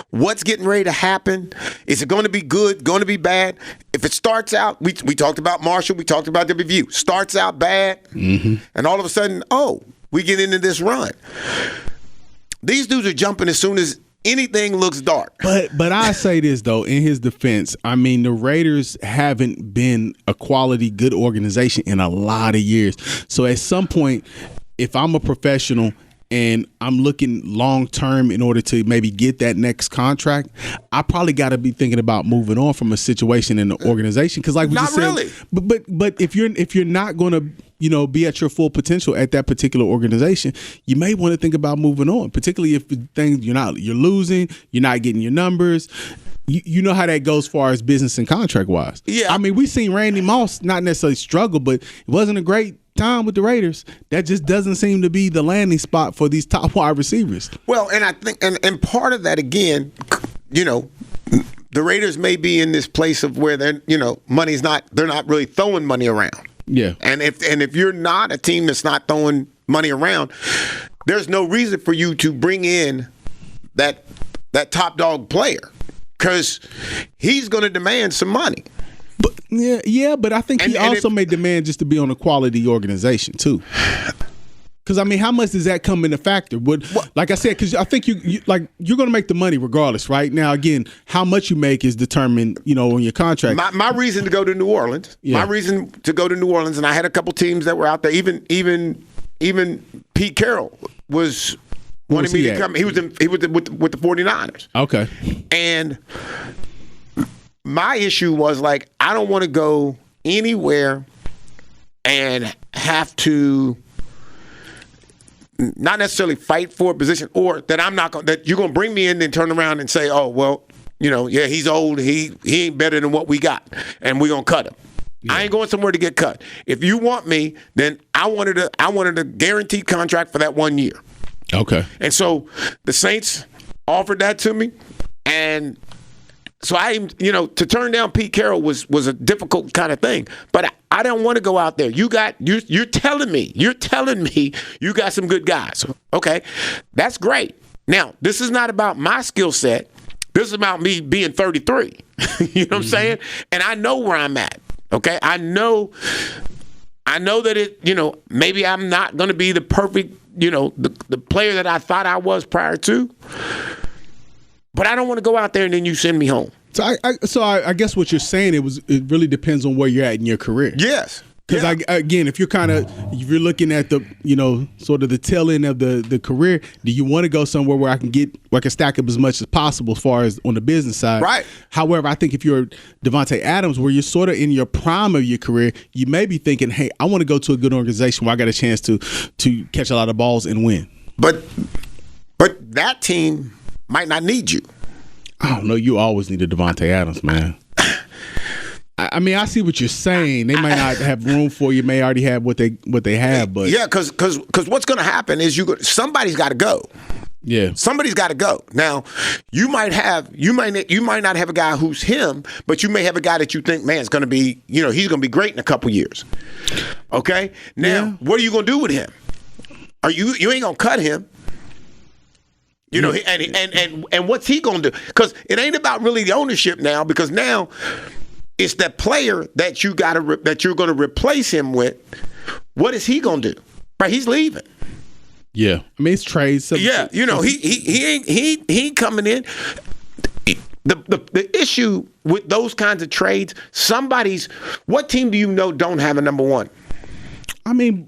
what's getting ready to happen. Is it going to be good, going to be bad? If it starts out, we talked about Marshall, we talked about WVU. Starts out bad, and all of a sudden, we get into this run. These dudes are jumping as soon as anything looks dark. But I say this, though, in his defense, I mean, the Raiders haven't been a quality, good organization in a lot of years. So at some point, if I'm a professional and I'm looking long term in order to maybe get that next contract, I probably got to be thinking about moving on from a situation in the organization. Because like we Not just said, really. but if you're not going to be at your full potential at that particular organization, you may want to think about moving on. Particularly if you're losing, you're not getting your numbers. You know how that goes as far as business and contract wise. Yeah, I mean, we've seen Randy Moss not necessarily struggle, but it wasn't a great time with the Raiders. That just doesn't seem to be the landing spot for these top wide receivers. Well, and I think, and part of that again, the Raiders may be in this place of where they're not really throwing money around. Yeah. And if you're not a team that's not throwing money around, there's no reason for you to bring in that top dog player, because he's going to demand some money. But but I think he also may demand just to be on a quality organization too. Because, I mean, how much does that come into factor? Like I said, because I think you're going to make the money regardless, right? Now, again, how much you make is determined, on your contract. My reason to go to New Orleans, and I had a couple teams that were out there. Even Pete Carroll was wanting me to come. He was with the 49ers. Okay. And my issue was, like, I don't want to go anywhere and have to not necessarily fight for a position, or that that you're going to bring me in and turn around and say, oh, well, he's old. He ain't better than what we got, and we're going to cut him. Yeah. I ain't going somewhere to get cut. If you want me, then I wanted a guaranteed contract for that 1 year. Okay. And so the Saints offered that to me, and so to turn down Pete Carroll was a difficult kind of thing. But I don't want to go out there. You're telling me you got some good guys. Okay, that's great. Now, this is not about my skill set. This is about me being 33. You know what I'm saying? And I know where I'm at. Okay, I know that maybe I'm not going to be the perfect, the player that I thought I was prior to. But I don't want to go out there and then you send me home. So I guess what you're saying, it really depends on where you're at in your career. Yes. Because again, if you're looking at the sort of the tail end of the career, do you want to go somewhere where I can stack up as much as possible as far as on the business side? Right. However, I think if you're Davante Adams, where you're sort of in your prime of your career, you may be thinking, hey, I want to go to a good organization where I got a chance to catch a lot of balls and win. But that team might not need you. I don't know. You always need a Davante Adams, man. I mean, I see what you're saying. They might not have room for you. May already have what they have, but yeah, because what's going to happen is somebody's got to go. Yeah, somebody's got to go. Now, you might not have a guy who's him, but you may have a guy that you think, man, it's going to be, he's going to be great in a couple years. Okay, now what are you going to do with him? You ain't going to cut him? And what's he going to do? Because it ain't about really the ownership now, because now it's that player that you're going to replace him with. What is he going to do? Right, he's leaving. Yeah, I mean, it's trades. He ain't coming in. The issue with those kinds of trades, what team do you know don't have a number one? I mean,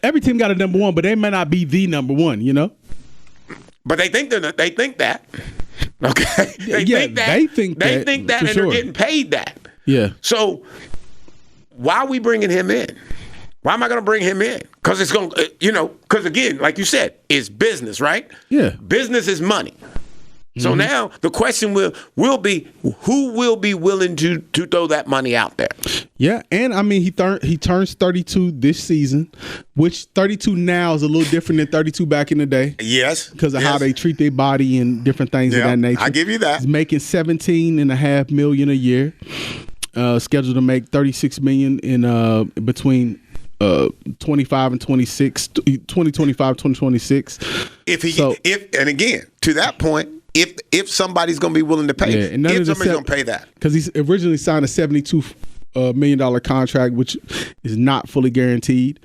every team got a number one, but they may not be the number one. But they think that. Okay. They think that, and they're getting paid that. Yeah. So why are we bringing him in? Why am I going to bring him in? Because it's going to, because again, like you said, it's business, right? Yeah. Business is money. So now the question will be, who will be willing to throw that money out there? Yeah, and I mean, he turns 32 this season, which 32 now is a little different than 32 back in the day. Yes. Because of how they treat their body and different things of that nature. I give you that. He's making $17.5 million a year, scheduled to make $36 million in between 25 and 26, 2025, 2026. And again, to that point, if somebody's going to be willing to pay, and if somebody's going to pay that. Because he's originally signed a $72 million contract, which is not fully guaranteed.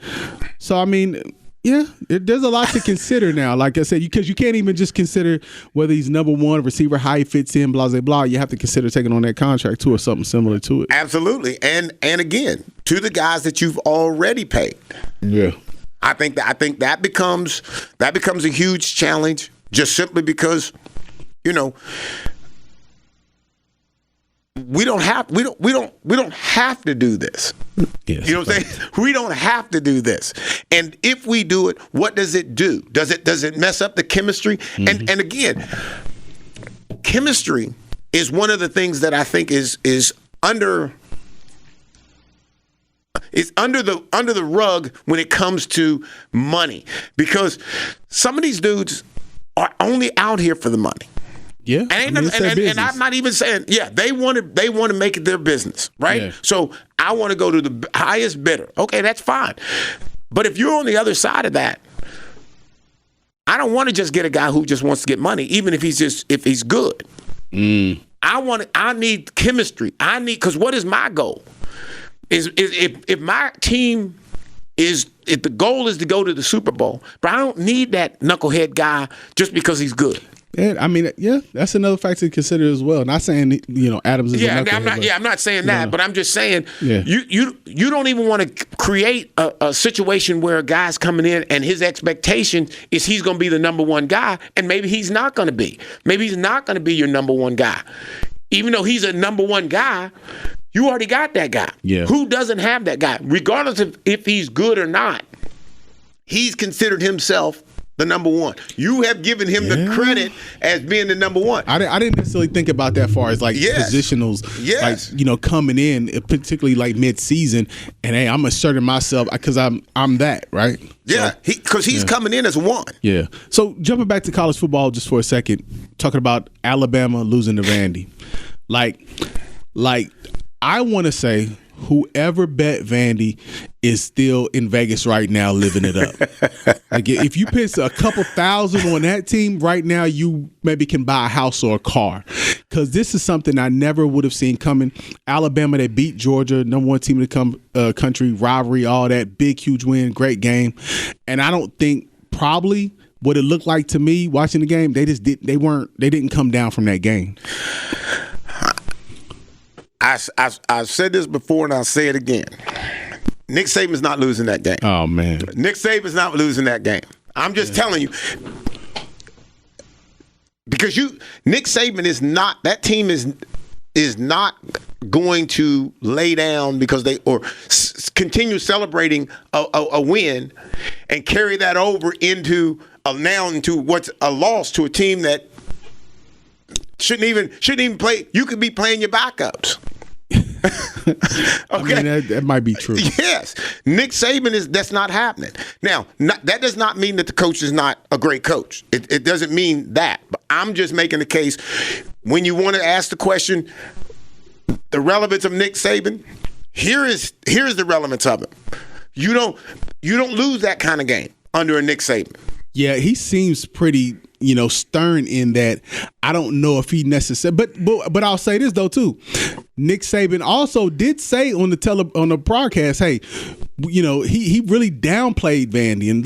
So, I mean, yeah, there's a lot to consider now. Like I said, because you can't even just consider whether he's number one receiver, how he fits in, blah, blah, blah. You have to consider taking on that contract, too, or something similar to it. Absolutely. And again, to the guys that you've already paid. Yeah. I think that becomes a huge challenge, just simply because, you know, we don't have to do this. Yes, you know what I'm saying? We don't have to do this. And if we do it, what does it do? Does it mess up the chemistry? Mm-hmm. And again, chemistry is one of the things that I think is under the rug when it comes to money, because some of these dudes are only out here for the money. Yeah, and I'm not even saying, they want to make it their business, right? Yeah. So I want to go to the highest bidder. Okay, that's fine. But if you're on the other side of that, I don't want to just get a guy who just wants to get money, even if he's good. I need chemistry. Because what is my goal? Is if my team if the goal is to go to the Super Bowl, but I don't need that knucklehead guy just because he's good. Yeah, I mean, that's another factor to consider as well. Not saying, Adams is a knucklehead. I'm not saying that, but I'm just saying you don't even want to create a situation where a guy's coming in and his expectation is he's going to be the number one guy, and maybe he's not going to be. Maybe he's not going to be your number one guy. Even though he's a number one guy, you already got that guy. Yeah. Who doesn't have that guy? Regardless of if he's good or not, he's considered himself the number one. You have given him the credit as being the number one. I didn't necessarily think about that far as positionals, coming in, particularly like mid-season, and hey, I'm asserting myself because I'm that, right? Yeah, because he's coming in as one. Yeah. So jumping back to college football just for a second, talking about Alabama losing to Vandy, like I want to say whoever bet Vandy is still in Vegas right now living it up. Like if you pitch a couple thousand on that team right now, you maybe can buy a house or a car, because this is something I never would have seen coming. Alabama, they beat Georgia, number one team in the country, rivalry, all that, big, huge win, great game. And I don't think probably what it looked like to me watching the game, they didn't come down from that game. I've said this before and I'll say it again. Nick Saban's not losing that game. Oh, man. Nick Saban's not losing that game. I'm just telling you. Because Nick Saban is not, that team is not going to lay down because continue celebrating a win and carry that over into what's a loss to a team that shouldn't even play. You could be playing your backups. Okay, I mean, that might be true. Yes, Nick Saban that's not happening. Now, that does not mean that the coach is not a great coach. It doesn't mean that. But I'm just making the case. When you want to ask the question, the relevance of Nick Saban, here's the relevance of it. You don't lose that kind of game under a Nick Saban. Yeah, he seems pretty, stern in that. I don't know if he necessarily, but I'll say this though too. Nick Saban also did say on the broadcast, hey, he really downplayed Vandy and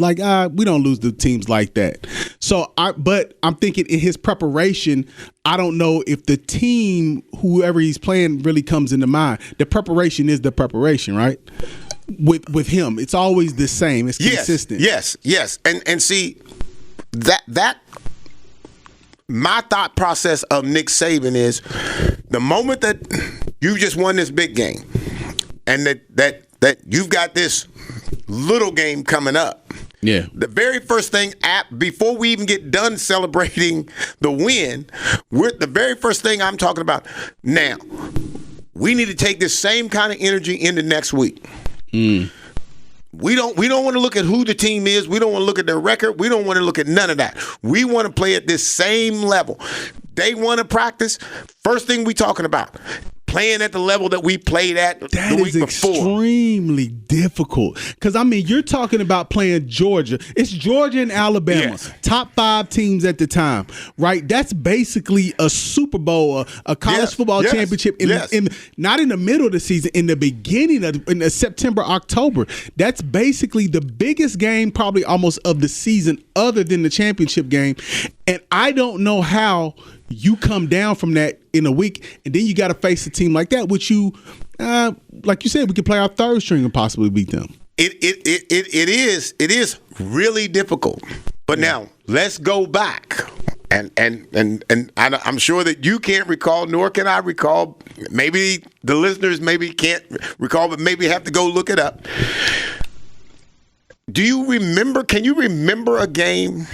we don't lose to teams like that. So but I'm thinking in his preparation, I don't know if the team, whoever he's playing, really comes into mind. The preparation is the preparation, right? With him, it's always the same. It's consistent. Yes. And see that my thought process of Nick Saban is the moment that you just won this big game and that you've got this little game coming up. Yeah. The very first thing before we even get done celebrating the win, the very first thing I'm talking about now, we need to take this same kind of energy into next week. We don't want to look at who the team is. We don't want to look at their record. We don't want to look at none of that. We want to play at this same level. Day one of practice, first thing we talking about, playing at the level that we played at the week before. That is extremely difficult. Because, I mean, you're talking about playing Georgia. It's Georgia and Alabama, top 5 teams at the time, right? That's basically a Super Bowl, a college football championship, in not in the middle of the season, in the beginning in September, October. That's basically the biggest game probably almost of the season other than the championship game. And I don't know how you come down from that in a week, and then you got to face a team like that, which you, like you said, we could play our third string and possibly beat them. It is really difficult. But now let's go back, and I'm sure that you can't recall, nor can I recall. Maybe the listeners can't recall, but maybe have to go look it up. Do you remember? Can you remember a game?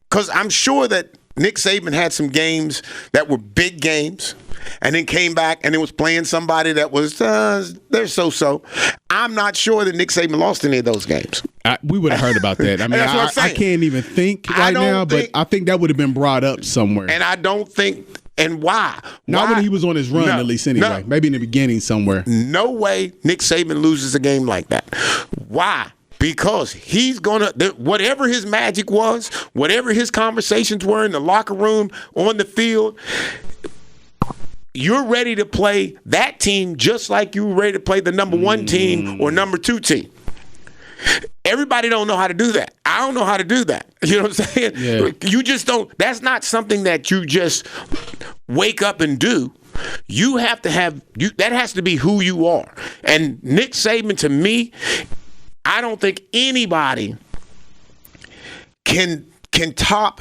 Because I'm sure that Nick Saban had some games that were big games, and then came back and it was playing somebody that was they're so. I'm not sure that Nick Saban lost any of those games. We would have heard about that. I mean, I can't even think right now, but I think that would have been brought up somewhere. And I don't think. And why? Not when he was on his run, at least anyway. No. Maybe in the beginning somewhere. No way Nick Saban loses a game like that. Why? Because he's going to, whatever his magic was, whatever his conversations were in the locker room, on the field, you're ready to play that team just like you were ready to play the number 1 team or number 2 team. Everybody don't know how to do that. I don't know how to do that. You know what I'm saying? Yeah. You just don't. That's not something that you just wake up and do. You have to have, that has to be who you are. And Nick Saban, to me, I don't think anybody can top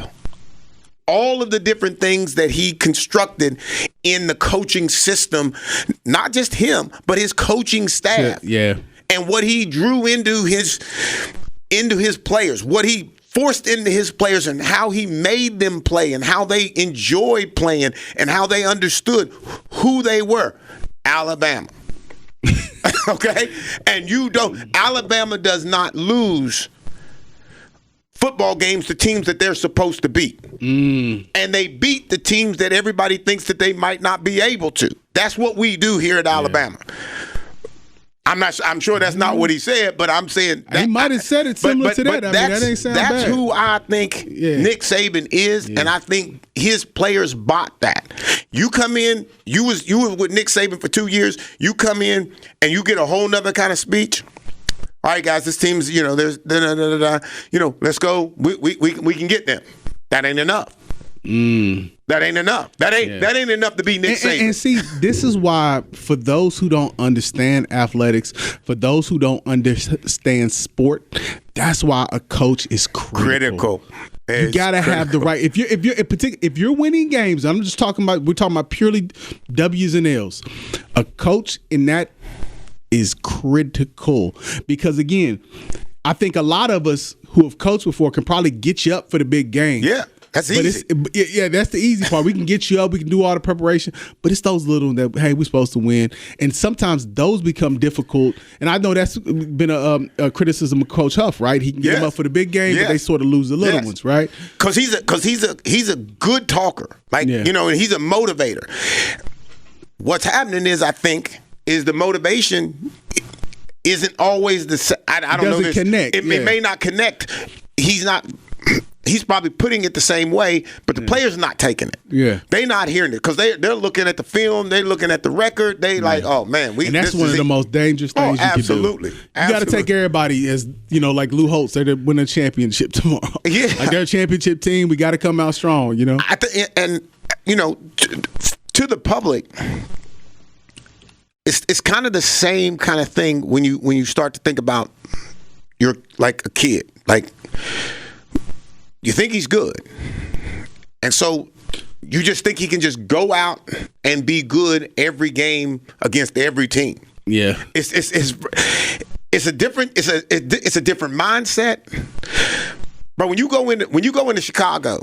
all of the different things that he constructed in the coaching system, not just him, but his coaching staff. Yeah. And what he drew into his players, what he forced into his players, and how he made them play, and how they enjoyed playing, and how they understood who they were. Alabama. Okay? And Alabama does not lose football games to teams that they're supposed to beat. And they beat the teams that everybody thinks that they might not be able to. That's what we do here at Alabama. I'm sure that's not what he said, but I'm saying that, he might have said it similar to that. I mean, that ain't sound bad. That's who I think Nick Saban is, and I think his players bought that. You come in, you was with Nick Saban for 2 years. You come in and you get a whole nother kind of speech. All right, guys, this team's there's let's go. We can get them. That ain't enough. That ain't enough. That ain't enough to be Nick Saban. And see, this is why, for those who don't understand athletics, for those who don't understand sport, that's why a coach is critical. You gotta have the right. If you're winning games, we're talking about purely W's and L's. A coach in that is critical, because again, I think a lot of us who have coached before can probably get you up for the big game. Yeah. That's easy. That's the easy part. We can get you up. We can do all the preparation. But it's those little that, hey, we're supposed to win. And sometimes those become difficult. And I know that's been a criticism of Coach Huff, right? He can get them up for the big game, but they sort of lose the little ones, right? Because he's a good talker, and he's a motivator. What's happening is, I think, is the motivation isn't always the same. I don't know. This. Connect. It may not connect. He's probably putting it the same way, but the players are not taking it. Yeah, they're not hearing it because they're looking at the film, they're looking at the record. They like, oh man, and that's one of the most dangerous things you can do. You got to take everybody as like Lou Holtz. They're win a championship tomorrow. Yeah, like they're a championship team. We got to come out strong. To the public, it's kind of the same kind of thing when you start to think about you're like a kid, like. You think he's good. And so you just think he can just go out and be good every game against every team. Yeah. It's a different mindset. But when you go into Chicago,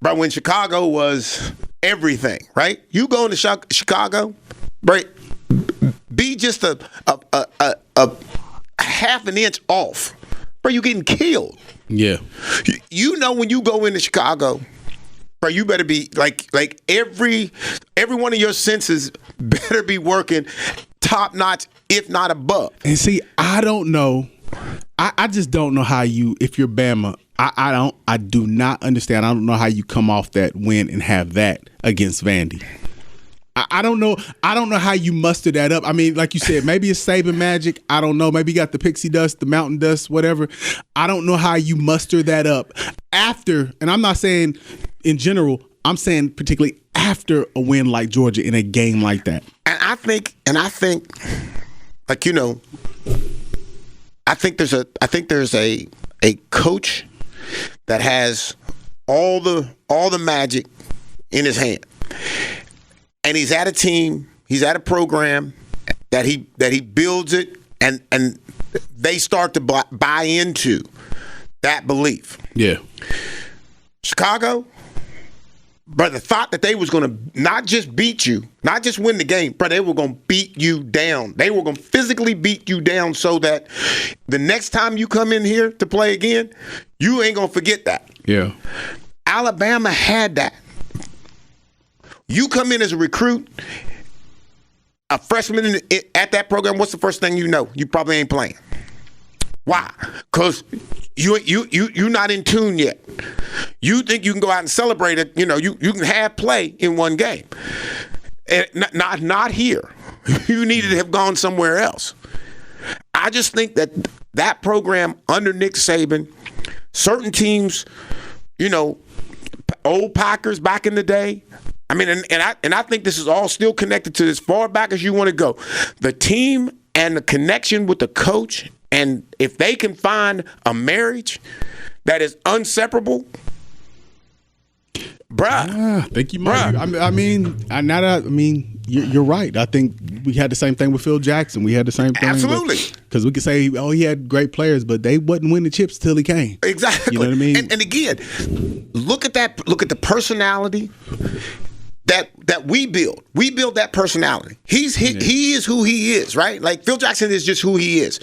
but when Chicago was everything, right? You go into Chicago, right? Be just a half an inch off. Bro, you're getting killed. Yeah. When you go into Chicago, bro, you better be like every every one of your senses better be working top notch, if not above. And see, I don't know. I just don't know how you, if you're Bama, I do not understand. I don't know how you come off that win and have that against Vandy. I don't know. I don't know how you muster that up. I mean, like you said, maybe it's Saban magic. I don't know. Maybe you got the pixie dust, the mountain dust, whatever. I don't know how you muster that up after, and I'm not saying in general, I'm saying particularly after a win like Georgia in a game like that. And I think, like, you know, I think there's a coach that has all the magic in his hand. And he's at a team, he's at a program that he builds it, and they start to buy into that belief. Yeah. Chicago, but the thought that they was going to not just beat you, not just win the game, but they were going to beat you down. They were going to physically beat you down so that the next time you come in here to play again, you ain't going to forget that. Yeah. Alabama had that. You come in as a recruit, a freshman at that program, what's the first thing you know? You probably ain't playing. Why? Because you're not in tune yet. You think you can go out and celebrate it. You know, you can have play in one game. And not here. You needed to have gone somewhere else. I just think that program under Nick Saban, certain teams, you know, old Packers back in the day. I mean, and I think this is all still connected to as far back as you want to go. The team and the connection with the coach, and if they can find a marriage that is inseparable, bruh. I think you might. I mean, you're right. I think we had the same thing with Phil Jackson. We had the same thing. Absolutely. Because we could say, oh, he had great players, but they wouldn't win the chips till he came. Exactly. You know what I mean? And again, look at that. Look at the personality that we build. We build that personality. He is who he is, right? Like Phil Jackson is just who he is.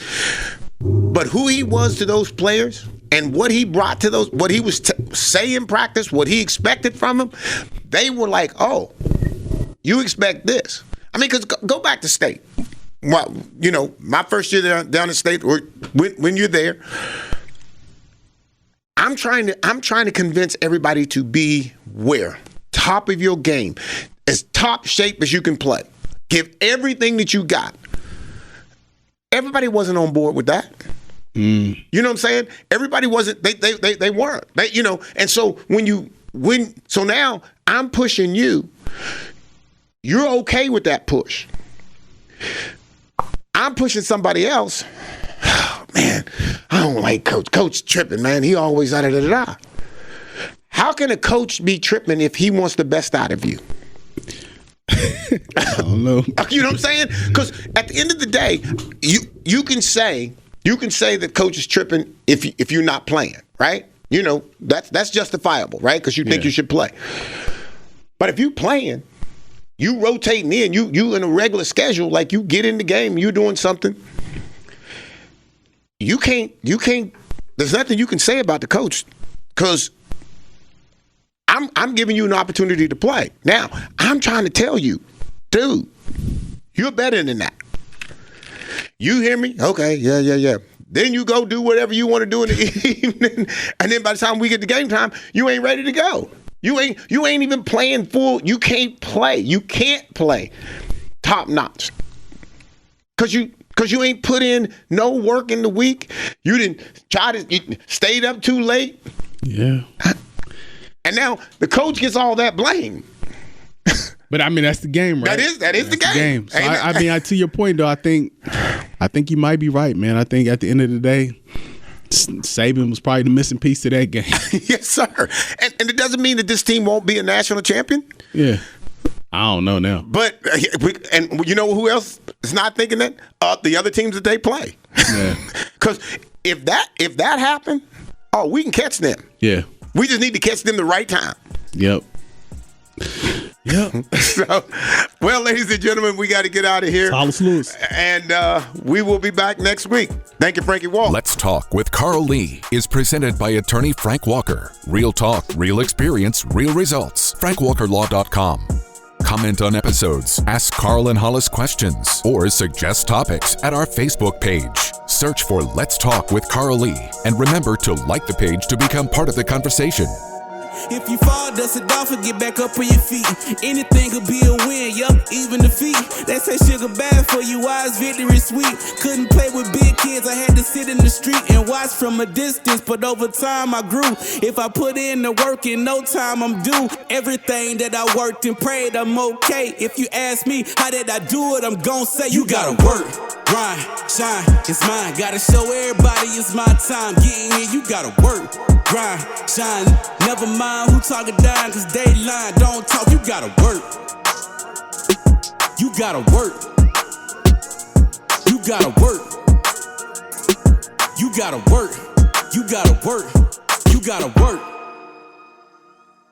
But who he was to those players and what he brought to those, what he was say in practice, what he expected from them, they were like, oh, you expect this. I mean, because go back to state. Well, you know, my first year down at state, or when you're there, I'm trying to convince everybody to be where? Top of your game, as top shape as you can play. Give everything that you got. Everybody wasn't on board with that. You know what I'm saying? Everybody wasn't. They weren't. You know. And so so now I'm pushing you. You're okay with that push. I'm pushing somebody else. Oh, man, I don't like Coach. Coach tripping, man. He always da-da-da-da. How can a coach be tripping if he wants the best out of you? I don't know. You know what I'm saying? Because at the end of the day, you can say that coach is tripping if you're not playing, right? You know, that's justifiable, right? Because you think you should play. But if you playing, you rotating in, you in a regular schedule, like you get in the game, you doing something. You can't. There's nothing you can say about the coach because I'm giving you an opportunity to play. Now, I'm trying to tell you, dude, you're better than that. You hear me? Okay, yeah. Then you go do whatever you want to do in the evening, and then by the time we get to game time, you ain't ready to go. You ain't even playing full. You can't play. You can't play top notch because you ain't put in no work in the week. You didn't you stayed up too late. Yeah. And now the coach gets all that blame. But I mean, that's the game, right? That is the game. So I mean, to your point though, I think you might be right, man. I think at the end of the day, Saban was probably the missing piece to that game. Yes, sir. And it doesn't mean that this team won't be a national champion. Yeah. I don't know now. But and you know who else is not thinking that? The other teams that they play. Yeah. Because if that happened, we can catch them. Yeah. We just need to catch them the right time. Yep. So, well, ladies and gentlemen, we got to get out of here. Hollis Lewis. And we will be back next week. Thank you, Frankie Walker. Let's Talk with Carl Lee is presented by attorney Frank Walker. Real talk, real experience, real results. FrankWalkerLaw.com. comment on episodes, ask Carl and Hollis questions, or suggest topics at our Facebook page. Search for Let's Talk with Carl Lee, and remember to like the page to become part of the conversation. If you fall, dust it off and get back up on your feet. Anything could be a win, yup, even defeat. They say sugar bad for you, wise victory sweet. Couldn't play with big kids, I had to sit in the street and watch from a distance, but over time I grew. If I put in the work, in no time I'm due. Everything that I worked and prayed, I'm okay. If you ask me, how did I do it, I'm gon' say, you gotta work, grind, shine, it's mine. Gotta show everybody it's my time. Getting here, you gotta work, grind, shine. Never mind who talking down, cause they lying. Don't talk, you gotta work. You gotta work. You gotta work. You gotta work. You gotta work. You gotta work.